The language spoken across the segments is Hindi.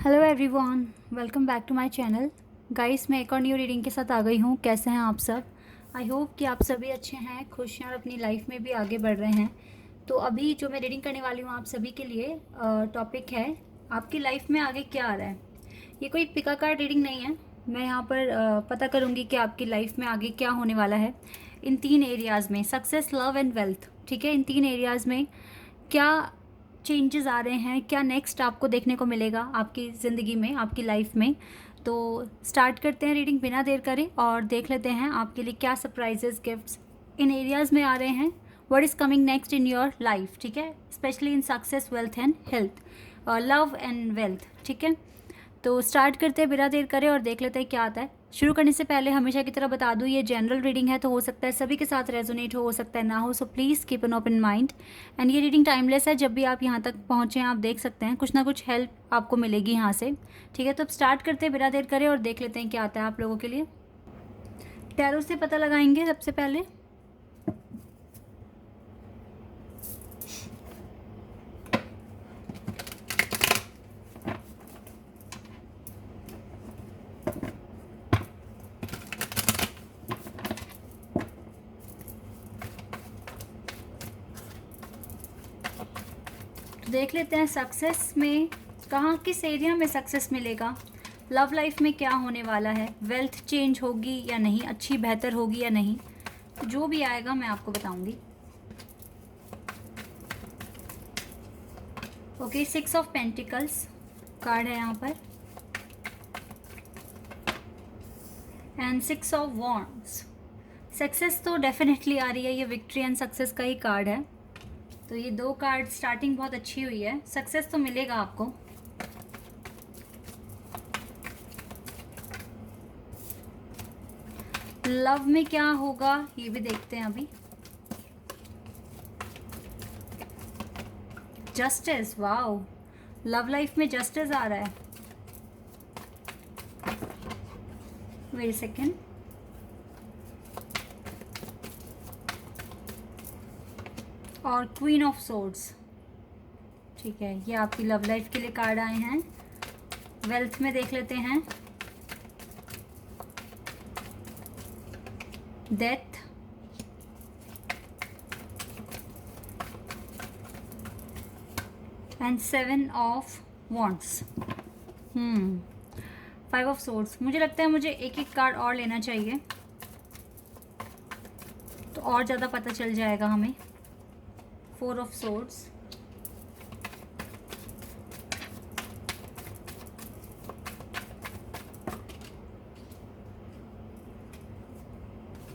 Hello everyone, welcome back to my channel. Guys, मैं एक और न्यू रीडिंग के साथ आ गई हूँ। कैसे हैं आप सब? आई होप कि आप सभी अच्छे हैं, खुश हैं और अपनी लाइफ में भी आगे बढ़ रहे हैं। तो अभी जो मैं रीडिंग करने वाली हूँ आप सभी के लिए, टॉपिक है आपकी लाइफ में आगे क्या आ रहा है। ये कोई पिका कार्ड रीडिंग नहीं है। मैं यहाँ पर पता करूँगी कि आपकी लाइफ में आगे क्या होने वाला है इन 3 एरियाज़ में, सक्सेस, लव एंड वेल्थ। ठीक है, इन 3 एरियाज़ में क्या चेंजेस आ रहे हैं, क्या नेक्स्ट आपको देखने को मिलेगा आपकी ज़िंदगी में, आपकी लाइफ में। तो स्टार्ट करते हैं रीडिंग बिना देर करे और देख लेते हैं आपके लिए क्या सरप्राइजेस, गिफ्ट्स इन एरियाज़ में आ रहे हैं। What is coming next in your life. ठीक है, specially in success, wealth and health, love and wealth. ठीक है, तो स्टार्ट करते हैं बिना देर करे और देख लेते हैं क्या आता है। शुरू करने से पहले हमेशा की तरह बता दूं, ये जनरल रीडिंग है, तो हो सकता है सभी के साथ रेजोनेट हो सकता है ना हो। So please keep an open mind. And ये रीडिंग टाइमलेस है। जब भी आप यहाँ तक पहुँचे आप देख सकते हैं, कुछ ना कुछ हेल्प आपको मिलेगी यहाँ से। ठीक है, तो अब स्टार्ट करते हैं बिना देर करे और देख लेते हैं क्या आता है आप लोगों के लिए। टैरो से पता लगाएंगे सबसे पहले। देख लेते हैं सक्सेस में कहाँ, किस एरिया में सक्सेस मिलेगा, लव लाइफ में क्या होने वाला है, वेल्थ चेंज होगी या नहीं, अच्छी बेहतर होगी या नहीं। जो भी आएगा मैं आपको बताऊंगी। ओके, 6 ऑफ पेंटिकल्स कार्ड है यहाँ पर एंड 6 ऑफ वॉन्ड्स। सक्सेस तो डेफिनेटली आ रही है, ये विक्ट्री एंड सक्सेस का ही कार्ड है। तो ये 2 कार्ड स्टार्टिंग बहुत अच्छी हुई है, सक्सेस तो मिलेगा आपको। लव में क्या होगा ये भी देखते हैं अभी। जस्टिस, वाओ, लव लाइफ में जस्टिस आ रहा है। Wait second. और क्वीन ऑफ सोर्ड्स। ठीक है, ये आपकी लव लाइफ के लिए कार्ड आए हैं। वेल्थ में देख लेते हैं, death, and 7 of wands. 5 of swords. मुझे लगता है मुझे एक एक कार्ड और लेना चाहिए तो और ज़्यादा पता चल जाएगा हमें। 4 of swords,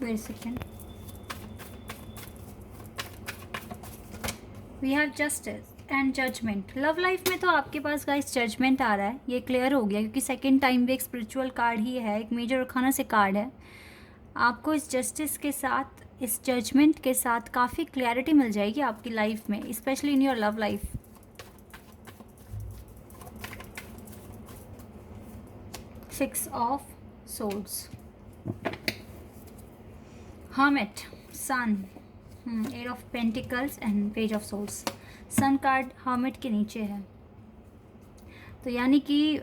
wait second. We have justice and judgement. Love life में तो आपके पास गाइस जजमेंट आ रहा है, ये क्लियर हो गया क्योंकि सेकेंड टाइम भी एक स्पिरिचुअल कार्ड ही है, एक मेजर अरखाना से कार्ड है। आपको इस जस्टिस के साथ, इस जजमेंट के साथ काफ़ी क्लैरिटी मिल जाएगी आपकी लाइफ में, specially in your love life. Six of swords, hermit, sun, 8 of pentacles and page of swords. Sun card hermit के नीचे है, तो यानी कि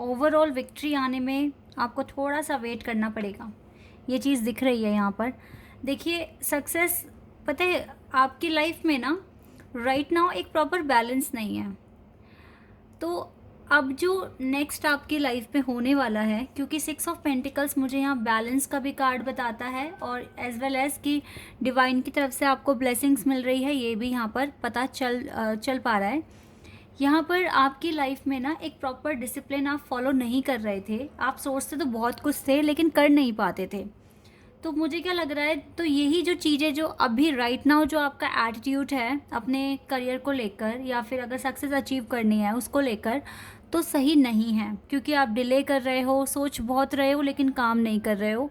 ओवरऑल विक्ट्री आने में आपको थोड़ा सा वेट करना पड़ेगा, ये चीज़ दिख रही है यहाँ पर। देखिए, सक्सेस, पता है आपकी लाइफ में ना राइट नाउ एक प्रॉपर बैलेंस नहीं है। तो अब जो नेक्स्ट आपकी लाइफ में होने वाला है, क्योंकि 6 ऑफ पेंटिकल्स मुझे यहाँ बैलेंस का भी कार्ड बताता है और एज वेल एज कि डिवाइन की तरफ से आपको ब्लेसिंग्स मिल रही है, ये भी यहाँ पर पता चल पा रहा है। यहाँ पर आपकी लाइफ में ना एक प्रॉपर डिसिप्लिन आप फॉलो नहीं कर रहे थे। आप सोचते तो बहुत कुछ थे लेकिन कर नहीं पाते थे। तो मुझे क्या लग रहा है, तो यही जो चीज़ें जो अभी राइट नाउ जो आपका एटीट्यूड है अपने करियर को लेकर या फिर अगर सक्सेस अचीव करनी है उसको लेकर, तो सही नहीं है, क्योंकि आप डिले कर रहे हो, सोच बहुत रहे हो लेकिन काम नहीं कर रहे हो।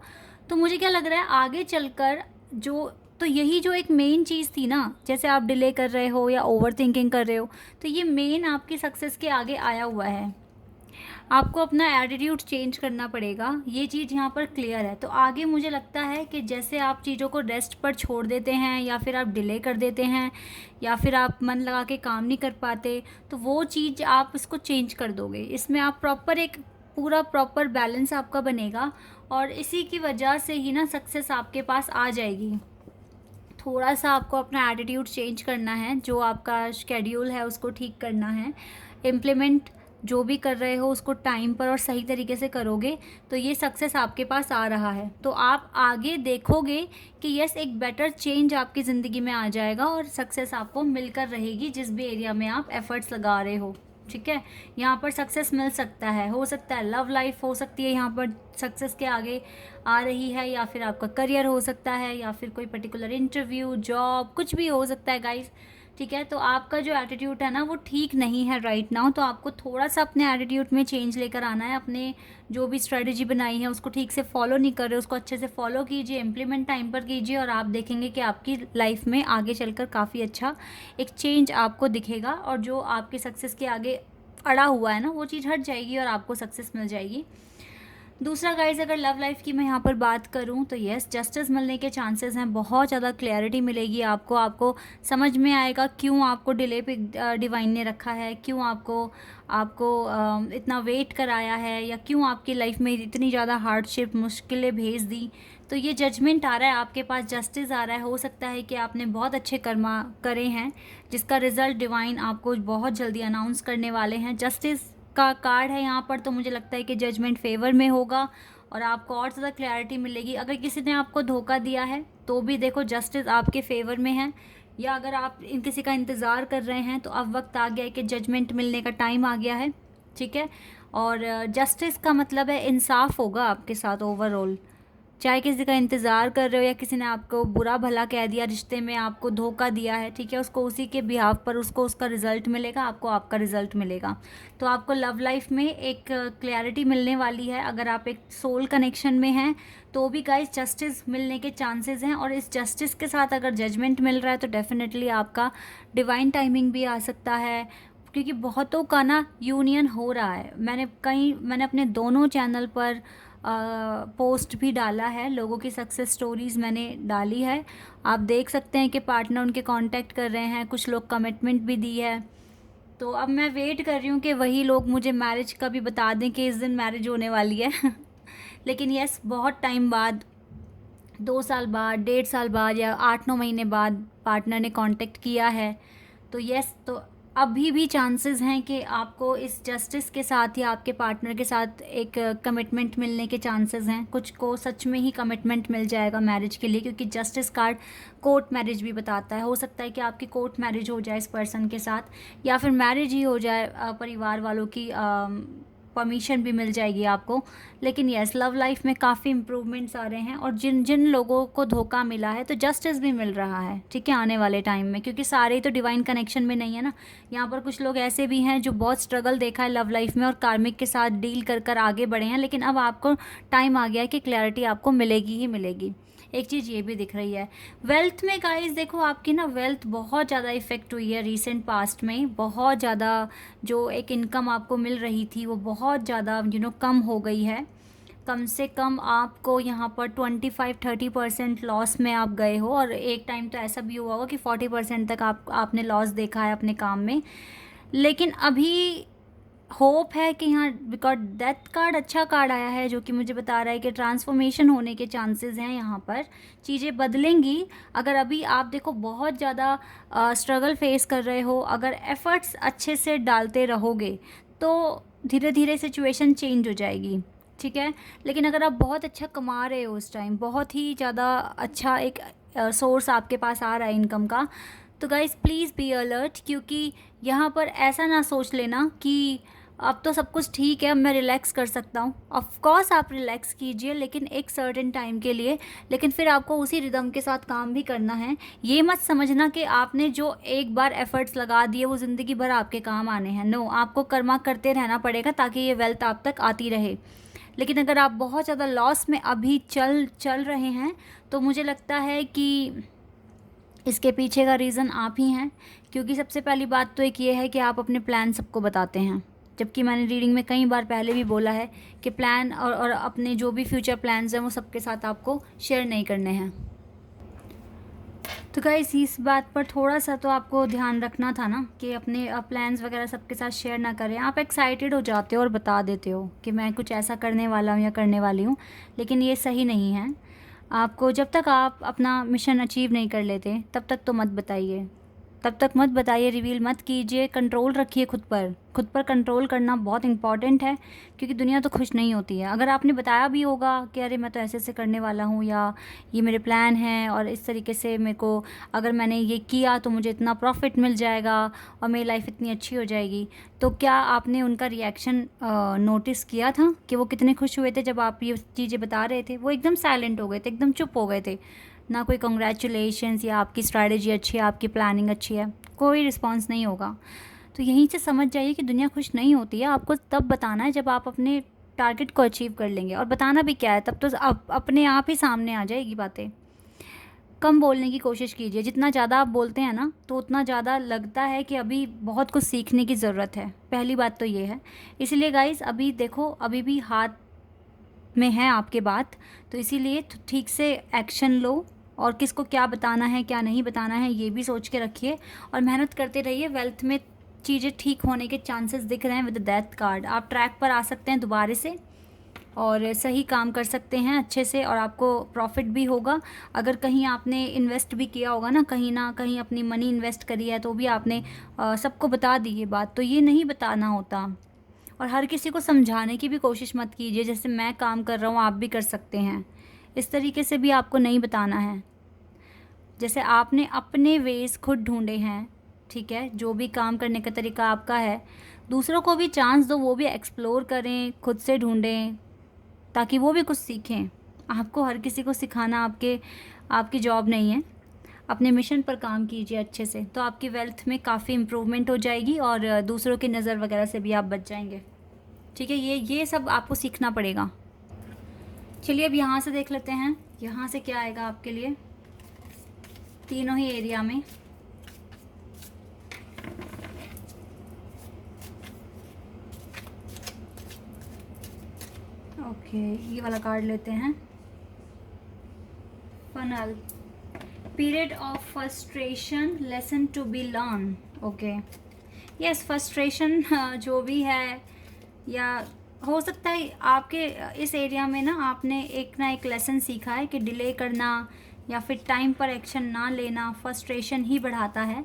तो मुझे क्या लग रहा है आगे चलकर जो, तो यही जो एक मेन चीज़ थी ना, जैसे आप डिले कर रहे हो या ओवर थिंकिंग कर रहे हो, तो ये मेन आपकी सक्सेस के आगे आया हुआ है। आपको अपना एटीट्यूड चेंज करना पड़ेगा, ये चीज़ यहाँ पर क्लियर है। तो आगे मुझे लगता है कि जैसे आप चीज़ों को रेस्ट पर छोड़ देते हैं या फिर आप डिले कर देते हैं या फिर आप मन लगा के काम नहीं कर पाते, तो वो चीज़ आप इसको चेंज कर दोगे। इसमें आप प्रॉपर एक पूरा प्रॉपर बैलेंस आपका बनेगा और इसी की वजह से ही ना सक्सेस आपके पास आ जाएगी। थोड़ा सा आपको अपना एटीट्यूड चेंज करना है, जो आपका शेड्यूल है उसको ठीक करना है, इम्प्लीमेंट जो भी कर रहे हो उसको टाइम पर और सही तरीके से करोगे तो ये सक्सेस आपके पास आ रहा है। तो आप आगे देखोगे कि यस, एक बेटर चेंज आपकी ज़िंदगी में आ जाएगा और सक्सेस आपको मिलकर रहेगी जिस भी एरिया में आप एफ़र्ट्स लगा रहे हो। ठीक है, यहाँ पर सक्सेस मिल सकता है, हो सकता है लव लाइफ हो सकती है यहाँ पर सक्सेस के आगे आ रही है, या फिर आपका करियर हो सकता है, या फिर कोई पर्टिकुलर इंटरव्यू, जॉब, कुछ भी हो सकता है गाइस। ठीक है, तो आपका जो एटीट्यूड है ना वो ठीक नहीं है राइट नाउ, तो आपको थोड़ा सा अपने एटीट्यूड में चेंज लेकर आना है। अपने जो भी स्ट्रेटजी बनाई है उसको ठीक से फॉलो नहीं कर रहे, उसको अच्छे से फॉलो कीजिए, इम्प्लीमेंट टाइम पर कीजिए और आप देखेंगे कि आपकी लाइफ में आगे चलकर काफ़ी अच्छा एक चेंज आपको दिखेगा और जो आपके सक्सेस के आगे अड़ा हुआ है ना वो चीज़ हट जाएगी और आपको सक्सेस मिल जाएगी। दूसरा गाइज, अगर लव लाइफ की मैं यहाँ पर बात करूँ तो यस, जस्टिस मिलने के चांसेस हैं, बहुत ज़्यादा क्लैरिटी मिलेगी आपको। आपको समझ में आएगा क्यों आपको डिले पे डिवाइन ने रखा है, क्यों आपको आपको इतना वेट कराया है, या क्यों आपकी लाइफ में इतनी ज़्यादा हार्डशिप, मुश्किलें भेज दी। तो ये जजमेंट आ रहा है आपके पास, जस्टिस आ रहा है। हो सकता है कि आपने बहुत अच्छे कर्मा करे हैं जिसका रिज़ल्ट डिवाइन आपको बहुत जल्दी अनाउंस करने वाले हैं। जस्टिस का कार्ड है यहाँ पर, तो मुझे लगता है कि जजमेंट फेवर में होगा और आपको और ज़्यादा क्लैरिटी मिलेगी। अगर किसी ने आपको धोखा दिया है तो भी देखो जस्टिस आपके फेवर में है, या अगर आप किसी का इंतज़ार कर रहे हैं तो अब वक्त आ गया है कि जजमेंट मिलने का टाइम आ गया है। ठीक है, और जस्टिस का मतलब है इंसाफ होगा आपके साथ ओवरऑल। चाहे किसी का इंतज़ार कर रहे हो या किसी ने आपको बुरा भला कह दिया, रिश्ते में आपको धोखा दिया है, ठीक है, उसको उसी के बिहाफ पर उसको उसका रिज़ल्ट मिलेगा, आपको आपका रिज़ल्ट मिलेगा। तो आपको लव लाइफ में एक क्लैरिटी मिलने वाली है। अगर आप एक सोल कनेक्शन में हैं तो भी गाइस जस्टिस मिलने के चांसेस हैं, और इस जस्टिस के साथ अगर जजमेंट मिल रहा है तो डेफिनेटली आपका डिवाइन टाइमिंग भी आ सकता है, क्योंकि बहुतों का ना यूनियन हो रहा है। मैंने अपने दोनों चैनल पर पोस्ट भी डाला है, लोगों की सक्सेस स्टोरीज़ मैंने डाली है। आप देख सकते हैं कि पार्टनर उनके कांटेक्ट कर रहे हैं, कुछ लोग कमिटमेंट भी दी है। तो अब मैं वेट कर रही हूँ कि वही लोग मुझे मैरिज का भी बता दें कि इस दिन मैरिज होने वाली है लेकिन यस, बहुत टाइम बाद, 2 साल बाद, 1.5 साल बाद या 8-9 महीने बाद पार्टनर ने कांटेक्ट किया है। तो यस, तो अभी भी चांसेस हैं कि आपको इस जस्टिस के साथ या आपके पार्टनर के साथ एक कमिटमेंट मिलने के चांसेस हैं। कुछ को सच में ही कमिटमेंट मिल जाएगा मैरिज के लिए, क्योंकि जस्टिस कार्ड कोर्ट मैरिज भी बताता है। हो सकता है कि आपकी कोर्ट मैरिज हो जाए इस पर्सन के साथ, या फिर मैरिज ही हो जाए, परिवार वालों की परमिशन भी मिल जाएगी आपको। लेकिन यस, लव लाइफ में काफ़ी इम्प्रूवमेंट्स आ रहे हैं, और जिन जिन लोगों को धोखा मिला है तो जस्टिस भी मिल रहा है, ठीक है, आने वाले टाइम में, क्योंकि सारे ही तो डिवाइन कनेक्शन में नहीं है ना। यहाँ पर कुछ लोग ऐसे भी हैं जो बहुत स्ट्रगल देखा है लव लाइफ में और कार्मिक के साथ डील कर कर आगे बढ़े हैं, लेकिन अब आपको टाइम आ गया है कि क्लैरिटी आपको मिलेगी ही मिलेगी। एक चीज़ ये भी दिख रही है वेल्थ में गाइस, देखो आपकी ना वेल्थ बहुत ज़्यादा इफ़ेक्ट हुई है रिसेंट पास्ट में। बहुत ज़्यादा जो एक इनकम आपको मिल रही थी वो बहुत ज़्यादा कम हो गई है। कम से कम आपको यहाँ पर 25-30% लॉस में आप गए हो, और एक टाइम तो ऐसा भी हुआ होगा कि 40% तक आपने लॉस देखा है अपने काम में। लेकिन अभी होप है कि यहाँ, बिकॉज डेथ कार्ड अच्छा कार्ड आया है जो कि मुझे बता रहा है कि ट्रांसफॉर्मेशन होने के चांसेस हैं, यहाँ पर चीज़ें बदलेंगी। अगर अभी आप देखो बहुत ज़्यादा स्ट्रगल फेस कर रहे हो, अगर एफ़र्ट्स अच्छे से डालते रहोगे तो धीरे धीरे सिचुएशन चेंज हो जाएगी, ठीक है। लेकिन अगर आप बहुत अच्छा कमा रहे हो उस टाइम, बहुत ही ज़्यादा अच्छा एक सोर्स आपके पास आ रहा है इनकम का, तो गाइस प्लीज़ बी अलर्ट, क्योंकि यहाँ पर ऐसा ना सोच लेना कि अब तो सब कुछ ठीक है, अब मैं रिलैक्स कर सकता हूँ। ऑफ कोर्स आप रिलैक्स कीजिए, लेकिन एक सर्टेन टाइम के लिए, लेकिन फिर आपको उसी रिदम के साथ काम भी करना है। ये मत समझना कि आपने जो एक बार एफर्ट्स लगा दिए वो ज़िंदगी भर आपके काम आने हैं। नो, आपको कर्मा करते रहना पड़ेगा ताकि ये वेल्थ आप तक आती रहे। लेकिन अगर आप बहुत ज़्यादा लॉस में अभी चल रहे हैं तो मुझे लगता है कि इसके पीछे का रीज़न आप ही हैं, क्योंकि सबसे पहली बात तो एक ये है कि आप अपने प्लान सबको बताते हैं, जबकि मैंने रीडिंग में कई बार पहले भी बोला है कि प्लान और अपने जो भी फ्यूचर प्लान्स हैं वो सबके साथ आपको शेयर नहीं करने हैं। तो गाइस इस बात पर थोड़ा सा तो आपको ध्यान रखना था ना कि अपने प्लान्स वगैरह सबके साथ शेयर ना करें। आप एक्साइटेड हो जाते हो और बता देते हो कि मैं कुछ ऐसा करने वाला हूँ या करने वाली हूँ, लेकिन ये सही नहीं है। आपको जब तक आप अपना मिशन अचीव नहीं कर लेते तब तक तो मत बताइए, तब तक मत बताइए, रिवील मत कीजिए। कंट्रोल रखिए खुद पर कंट्रोल करना बहुत इंपॉर्टेंट है, क्योंकि दुनिया तो खुश नहीं होती है। अगर आपने बताया भी होगा कि अरे मैं तो ऐसे ऐसे करने वाला हूँ या ये मेरे प्लान हैं और इस तरीके से मेरे को अगर मैंने ये किया तो मुझे इतना प्रॉफिट मिल जाएगा और मेरी लाइफ इतनी अच्छी हो जाएगी, तो क्या आपने उनका रिएक्शन नोटिस किया था कि वो कितने खुश हुए थे जब आप ये चीज़ें बता रहे थे? वो एकदम साइलेंट हो गए थे, एकदम चुप हो गए थे। ना कोई कंग्रेचुलेशंस या आपकी स्ट्रैटेजी अच्छी है, आपकी प्लानिंग अच्छी है, कोई रिस्पांस नहीं होगा। तो यहीं से समझ जाइए कि दुनिया खुश नहीं होती है। आपको तब बताना है जब आप अपने टारगेट को अचीव कर लेंगे, और बताना भी क्या है, तब तो अपने आप ही सामने आ जाएगी बातें। कम बोलने की कोशिश कीजिए। जितना ज़्यादा आप बोलते हैं ना तो उतना ज़्यादा लगता है कि अभी बहुत कुछ सीखने की ज़रूरत है। पहली बात तो ये है। इसलिए गाइस अभी देखो, अभी भी हाथ में है आपके बात, तो इसीलिए ठीक से एक्शन लो और किसको क्या बताना है क्या नहीं बताना है ये भी सोच के रखिए और मेहनत करते रहिए। वेल्थ में चीज़ें ठीक होने के चांसेस दिख रहे हैं विद डेथ कार्ड। आप ट्रैक पर आ सकते हैं दोबारा से और सही काम कर सकते हैं अच्छे से, और आपको प्रॉफिट भी होगा। अगर कहीं आपने इन्वेस्ट भी किया होगा ना कहीं अपनी मनी इन्वेस्ट करी है तो भी आपने सबको बता दी ये बात, तो ये नहीं बताना होता। और हर किसी को समझाने की भी कोशिश मत कीजिए, जैसे मैं काम कर रहा हूँ आप भी कर सकते हैं, इस तरीके से भी आपको नहीं बताना है। जैसे आपने अपने वेज़ खुद ढूंढे हैं, ठीक है, जो भी काम करने का तरीका आपका है, दूसरों को भी चांस दो, वो भी एक्सप्लोर करें, खुद से ढूंढें, ताकि वो भी कुछ सीखें। आपको हर किसी को सिखाना आपकी जॉब नहीं है। अपने मिशन पर काम कीजिए अच्छे से, तो आपकी वेल्थ में काफ़ी इम्प्रूवमेंट हो जाएगी और दूसरों की नज़र वगैरह से भी आप बच जाएंगे। ठीक है, ये सब आपको सीखना पड़ेगा। चलिए अब यहाँ से देख लेते हैं, यहाँ से क्या आएगा आपके लिए तीनों ही एरिया में। ओके, ये वाला कार्ड लेते हैं, funnel, period of frustration, lesson to be learn. Okay, yes, frustration जो भी है, या हो सकता है आपके इस एरिया में ना आपने एक ना एक लेसन सीखा है कि डिले करना या फिर टाइम पर एक्शन ना लेना फ्रस्ट्रेशन ही बढ़ाता है।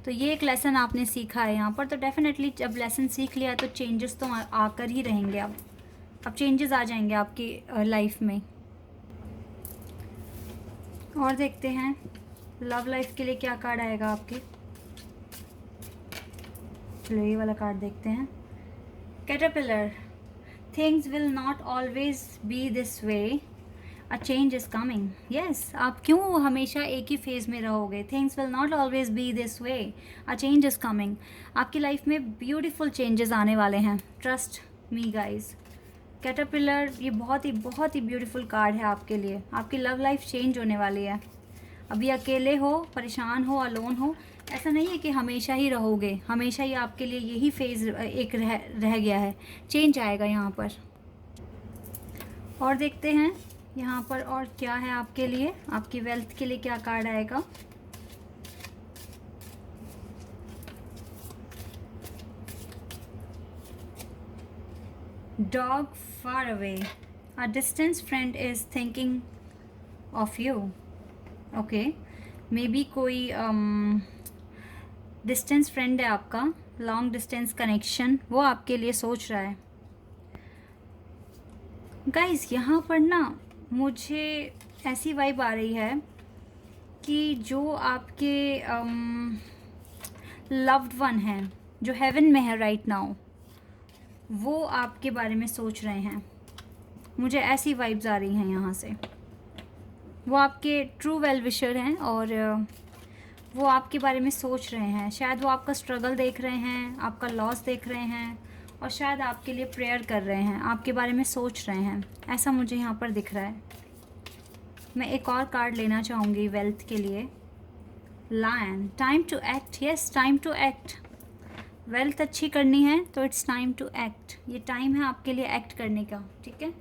तो ये एक लेसन आपने सीखा है यहाँ पर। तो डेफिनेटली जब लेसन सीख लिया तो चेंजेस तो आकर ही रहेंगे। अब चेंजेस आ जाएंगे आपकी लाइफ में। और देखते हैं लव लाइफ के लिए क्या कार्ड आएगा आपके। चलो ये वाला कार्ड देखते हैं, caterpillar, things will not always be this way, a change is coming. Yes, आप क्यों हमेशा एक ही फेज़ में रहोगे? Things will not always be this way, a change is coming. आपकी लाइफ में ब्यूटीफुल चेंजेस आने वाले हैं, ट्रस्ट मी गाइज। कैटरपिलर ये बहुत ही ब्यूटीफुल कार्ड है आपके लिए। आपकी लव लाइफ चेंज होने वाली है। अभी अकेले हो, परेशान हो, अलोन हो, ऐसा नहीं है कि हमेशा ही रहोगे, हमेशा ही आपके लिए यही फेज़ एक रह गया है। चेंज आएगा यहाँ पर। और देखते हैं यहाँ पर और क्या है आपके लिए, आपकी वेल्थ के लिए क्या कार्ड आएगा। Dog far away, a distant friend is thinking of you. Okay, maybe कोई डिस्टेंस फ्रेंड है आपका, लॉन्ग डिस्टेंस कनेक्शन, वो आपके लिए सोच रहा है। गाइस यहाँ पर ना मुझे ऐसी वाइब आ रही है कि जो आपके लव्ड वन हैं, जो हेवन में है राइट नाउ, वो आपके बारे में सोच रहे हैं। मुझे ऐसी वाइब्स आ रही हैं यहाँ से। वो आपके ट्रू वेल विशर हैं और वो आपके बारे में सोच रहे हैं। शायद वो आपका स्ट्रगल देख रहे हैं, आपका लॉस देख रहे हैं, और शायद आपके लिए प्रेयर कर रहे हैं, आपके बारे में सोच रहे हैं। ऐसा मुझे यहाँ पर दिख रहा है। मैं एक और कार्ड लेना चाहूँगी वेल्थ के लिए, lion, time to act. Yes, time to act. Wealth अच्छी करनी है तो इट्स टाइम टू एक्ट। ये टाइम है आपके लिए एक्ट करने का, ठीक है।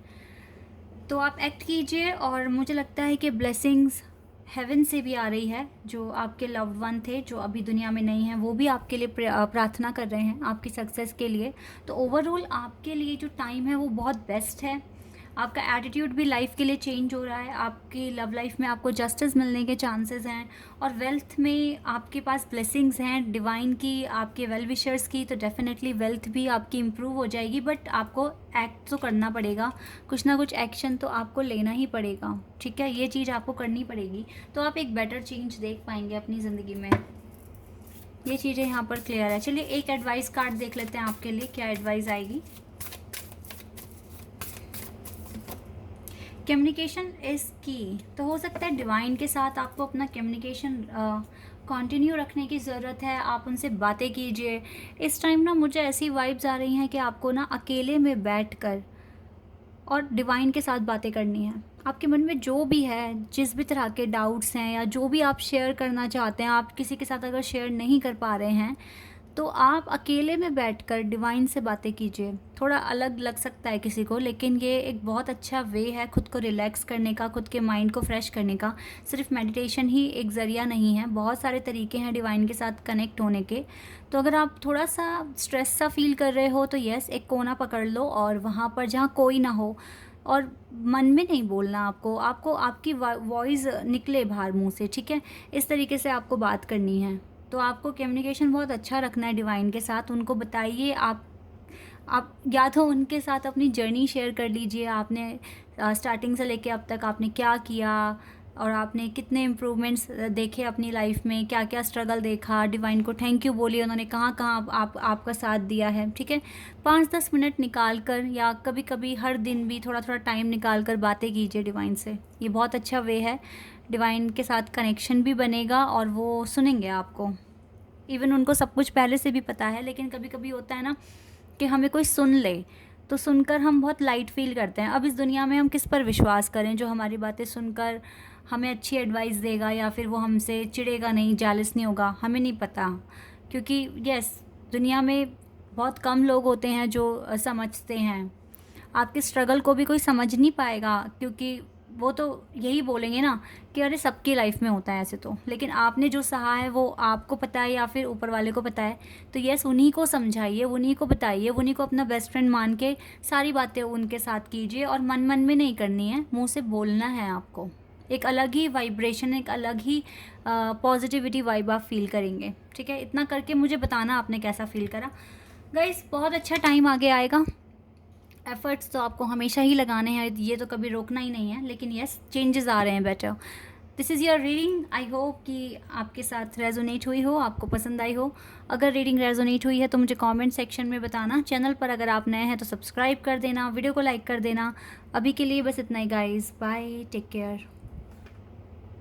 तो आप एक्ट कीजिए और मुझे लगता है कि ब्लेसिंग्स हेवन से भी आ रही है। जो आपके लव्ड वन थे जो अभी दुनिया में नहीं हैं, वो भी आपके लिए प्रार्थना कर रहे हैं आपकी सक्सेस के लिए। तो ओवरऑल आपके लिए जो टाइम है वो बहुत बेस्ट है। आपका एटीट्यूड भी लाइफ के लिए चेंज हो रहा है। आपकी लव लाइफ में आपको जस्टिस मिलने के चांसेस हैं, और वेल्थ में आपके पास ब्लेसिंग्स हैं डिवाइन की, आपके वेल विशर्स की। तो डेफिनेटली वेल्थ भी आपकी इम्प्रूव हो जाएगी, बट आपको एक्ट तो करना पड़ेगा, कुछ ना कुछ एक्शन तो आपको लेना ही पड़ेगा, ठीक है। ये चीज़ आपको करनी पड़ेगी तो आप एक बेटर चेंज देख पाएंगे अपनी ज़िंदगी में। ये चीज़ें यहाँ पर क्लियर है। चलिए एक एडवाइस कार्ड देख लेते हैं आपके लिए, क्या एडवाइस आएगी। कम्युनिकेशन इज़ की। तो हो सकता है डिवाइन के साथ आपको अपना कम्युनिकेशन कंटिन्यू रखने की ज़रूरत है। आप उनसे बातें कीजिए। इस टाइम ना मुझे ऐसी वाइब्स आ रही हैं कि आपको ना अकेले में बैठकर और डिवाइन के साथ बातें करनी है। आपके मन में जो भी है, जिस भी तरह के डाउट्स हैं या जो भी आप शेयर करना चाहते हैं, आप किसी के साथ अगर शेयर नहीं कर पा रहे हैं तो आप अकेले में बैठकर डिवाइन से बातें कीजिए। थोड़ा अलग लग सकता है किसी को, लेकिन ये एक बहुत अच्छा वे है खुद को रिलैक्स करने का, खुद के माइंड को फ्रेश करने का। सिर्फ मेडिटेशन ही एक ज़रिया नहीं है, बहुत सारे तरीके हैं डिवाइन के साथ कनेक्ट होने के। तो अगर आप थोड़ा सा स्ट्रेस सा फील कर रहे हो तो यस, एक कोना पकड़ लो और वहाँ पर जहाँ कोई ना हो, और मन में नहीं बोलना आपको, आपकी वॉइस निकले बाहर मुंह से, ठीक है। इस तरीके से आपको बात करनी है। तो आपको कम्युनिकेशन बहुत अच्छा रखना है डिवाइन के साथ। उनको बताइए, आप या तो उनके साथ अपनी जर्नी शेयर कर लीजिए, आपने स्टार्टिंग से लेके अब तक आपने क्या किया और आपने कितने इम्प्रूवमेंट्स देखे अपनी लाइफ में, क्या क्या स्ट्रगल देखा। डिवाइन को थैंक यू बोलिए, उन्होंने कहाँ कहाँ आपका साथ दिया है, ठीक है। 5-10 मिनट निकाल कर या कभी कभी हर दिन भी थोड़ा थोड़ा टाइम निकाल कर बातें कीजिए डिवाइन से। ये बहुत अच्छा वे है, डिवाइन के साथ कनेक्शन भी बनेगा और वो सुनेंगे आपको। इवन उनको सब कुछ पहले से भी पता है, लेकिन कभी कभी होता है ना कि हमें कोई सुन ले तो सुनकर हम बहुत लाइट फील करते हैं। अब इस दुनिया में हम किस पर विश्वास करें जो हमारी बातें सुनकर हमें अच्छी एडवाइस देगा या फिर वो हमसे चिढ़ेगा नहीं, जेलस नहीं होगा, हमें नहीं पता। क्योंकि यस, दुनिया में बहुत कम लोग होते हैं जो समझते हैं। आपके स्ट्रगल को भी कोई समझ नहीं पाएगा, क्योंकि वो तो यही बोलेंगे ना कि अरे सबकी लाइफ में होता है ऐसे तो, लेकिन आपने जो सहा है वो आपको पता है या फिर ऊपर वाले को पता है। तो यस, उन्हीं को समझाइए, उन्हीं को बताइए, उन्हीं को अपना बेस्ट फ्रेंड मान के सारी बातें उनके साथ कीजिए। और मन मन में नहीं करनी है, मुंह से बोलना है आपको। एक अलग ही वाइब्रेशन, एक अलग ही पॉजिटिविटी वाइब आप फील करेंगे, ठीक है। इतना करके मुझे बताना आपने कैसा फील करा। गाइस, बहुत अच्छा टाइम आगे आएगा। एफर्ट्स तो आपको हमेशा ही लगाने हैं, ये तो कभी रोकना ही नहीं है, लेकिन यस, चेंजेस आ रहे हैं better. This is your reading. I hope कि आपके साथ रेजोनेट हुई हो, आपको पसंद आई हो। अगर रीडिंग रेजोनेट हुई है तो मुझे कमेंट सेक्शन में बताना। चैनल पर अगर आप नए हैं तो सब्सक्राइब कर देना, वीडियो को लाइक कर देना। अभी के लिए बस इतना ही गाइस, बाय, टेक केयर।